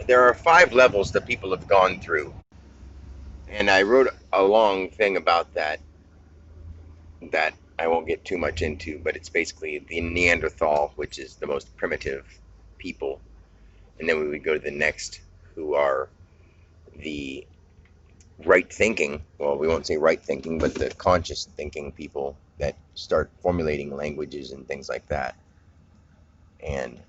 there are 5 levels that people have gone through, and I wrote a long thing about that I won't get too much into, but it's basically the Neanderthal, which is the most primitive people, and then we would go to the next, who are the right thinking. Well, we won't say right thinking, but the conscious thinking people that start formulating languages and things like that, and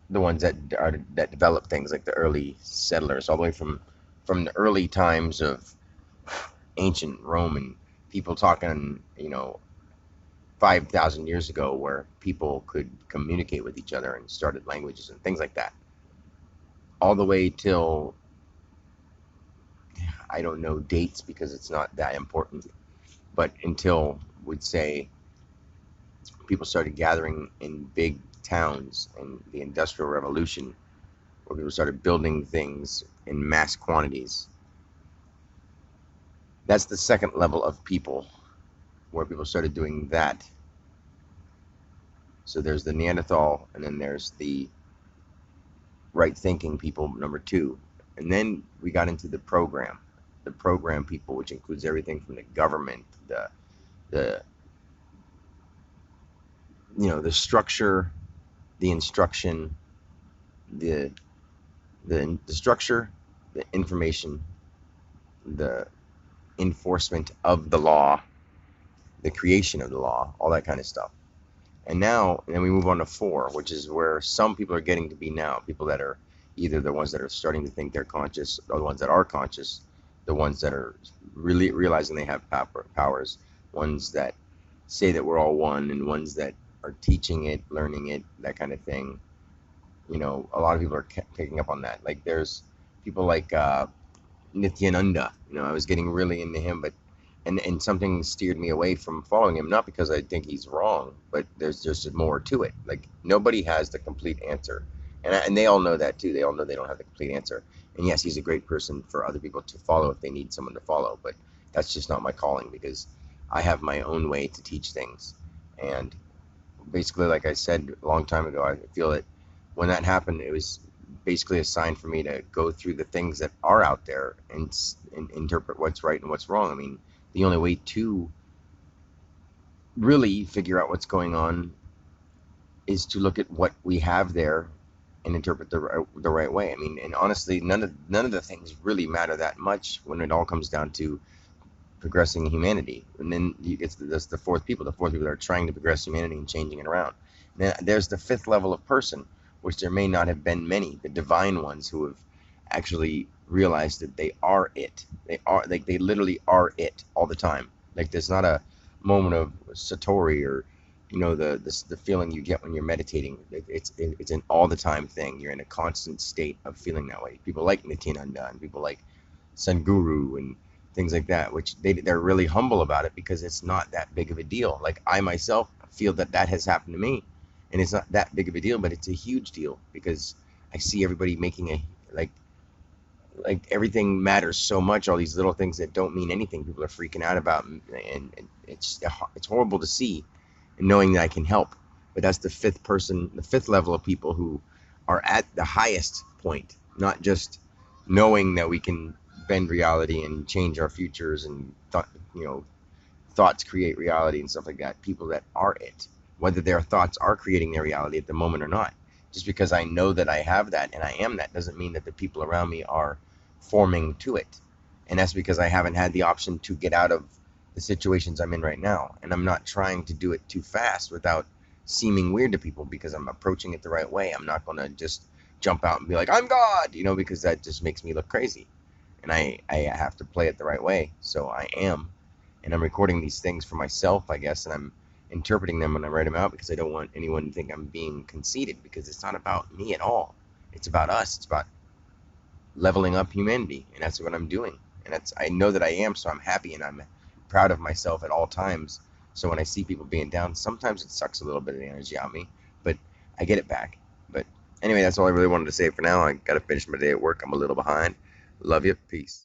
the ones that develop things like the early settlers, all the way from the early times of ancient Rome and people talking, 5,000 years ago, where people could communicate with each other and started languages and things like that, all the way till I don't know dates because it's not that important, but until would say people started gathering in big towns and the Industrial Revolution, where people started building things in mass quantities. That's the second level of people, where people started doing that. So there's the Neanderthal, and then there's the right thinking people, number two. And then we got into the program people, which includes everything from the government, the the structure, the instruction, the the structure, the information, the enforcement of the law, the creation of the law, all that kind of stuff. And then we move on to four, which is where some people are getting to be now. People that are either the ones that are starting to think they're conscious, or the ones that are conscious, the ones that are really realizing they have powers, ones that say that we're all one, and ones that are teaching it, learning it, that kind of thing. A lot of people are picking up on that. Like there's people like Nityananda. I was getting really into him, but and something steered me away from following him, not because I think he's wrong, but there's just more to it. Like nobody has the complete answer, and they all know that too. They all know they don't have the complete answer. And yes, he's a great person for other people to follow if they need someone to follow, but that's just not my calling, because I have my own way to teach things. And basically, like I said a long time ago, I feel that when that happened, it was basically a sign for me to go through the things that are out there and interpret what's right and what's wrong. I mean, the only way to really figure out what's going on is to look at what we have there and interpret the right way. I mean, and honestly, none of the things really matter that much when it all comes down to progressing humanity. And then it's the fourth people. The fourth people that are trying to progress humanity and changing it around. Then there's the fifth level of person, which there may not have been many, the divine ones who have actually realized that they are it. They are, like, they literally are it all the time. Like there's not a moment of satori, or the feeling you get when you're meditating. It's an all the time thing. You're in a constant state of feeling that way. People like Nityananda and people like Sanguru and things like that, which they're really humble about it because it's not that big of a deal. Like I myself feel that has happened to me, and it's not that big of a deal, but it's a huge deal because I see everybody making like everything matters so much. All these little things that don't mean anything, people are freaking out about, and it's horrible to see, and knowing that I can help. But that's the fifth level of people who are at the highest point, not just knowing that we can bend reality and change our futures and thoughts create reality and stuff like that. People that are it, whether their thoughts are creating their reality at the moment or not. Just because I know that I have that and I am that doesn't mean that the people around me are forming to it. And that's because I haven't had the option to get out of the situations I'm in right now. And I'm not trying to do it too fast without seeming weird to people, because I'm approaching it the right way. I'm not going to just jump out and be like, I'm God, because that just makes me look crazy. And I have to play it the right way. So I am. And I'm recording these things for myself, I guess, and I'm interpreting them when I write them out, because I don't want anyone to think I'm being conceited, because it's not about me at all. It's about us. It's about leveling up humanity, and that's what I'm doing. And I know that I am, so I'm happy and I'm proud of myself at all times. So when I see people being down, sometimes it sucks a little bit of the energy out of me, but I get it back. But anyway, that's all I really wanted to say for now. I got to finish my day at work. I'm a little behind. Love you. Peace.